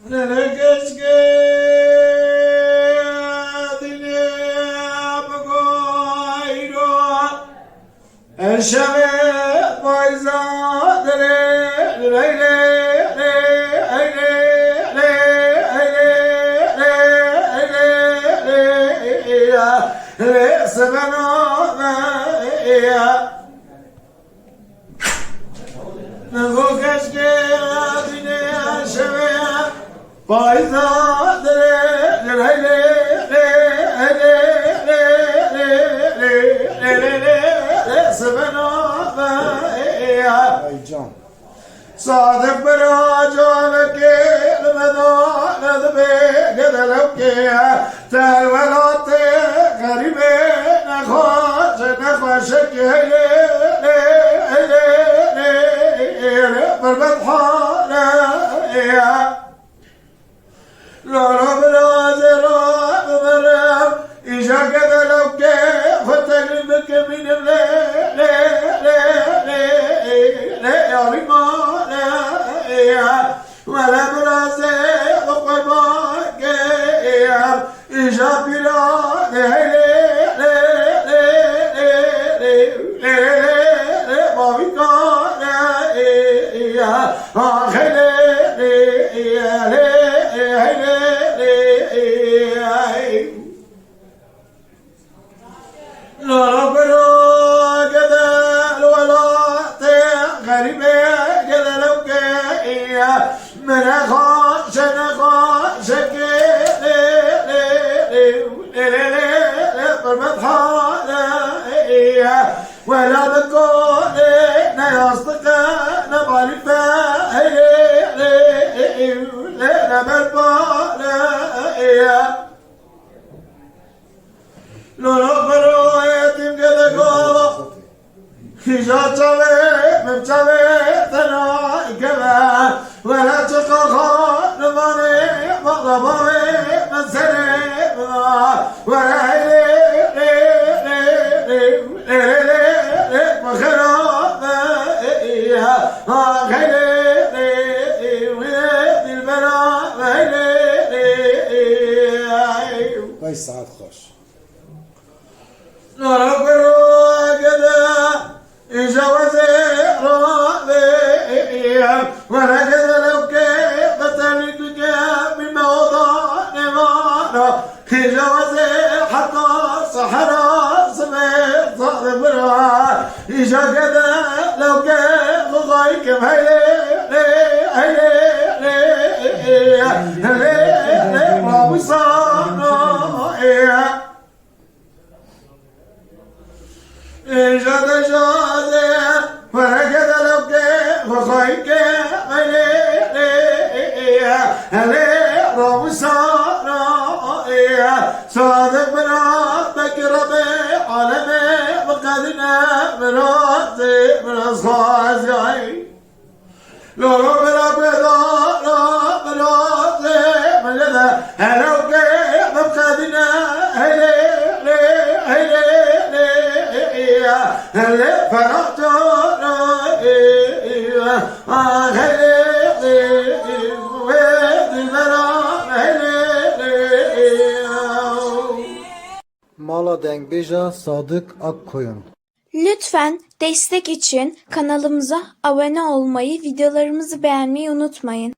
keşke dinle koyro Erşeme fayza dere reyle Nego keşke dine şeveye Faiza صادق براجع لك المدى نذبي قدلك تالولات غريبين نخوشك بالبطحان لولو بلازر بمرم إيشا قدلك فتقلبك من الليل يا ريمان ولا براسي وقلبك إيشا بلاد لا برا كذا ولا غريبة كذا لو كيا من خاش ولا بكون يصدقنا بالفاء لا بالباء لولا برو يتم كذا قوة إجا تبي مبتبي تنا كذا ولا تقخى نماني مغربي من سنة ولا مخرب كويس ساعات خوش نربر كذا يجوز رابيا ولا كذا لو كيف تلدك من موضع نمانا يجوز حتى صحراء سميت صابرها يجا كذا لو كيف ضايك رابي صانا جاد فركض لك وخيك عليه رب سارا صادق بربك ربي عالمي وقدنا مراتي من أصحابي لو بربي دارا مراتي من لذا هلو كيف وقدنا هل فرحت Mala Dengbeja Sadık Akkoyun. Lütfen destek için kanalımıza abone olmayı, videolarımızı beğenmeyi unutmayın.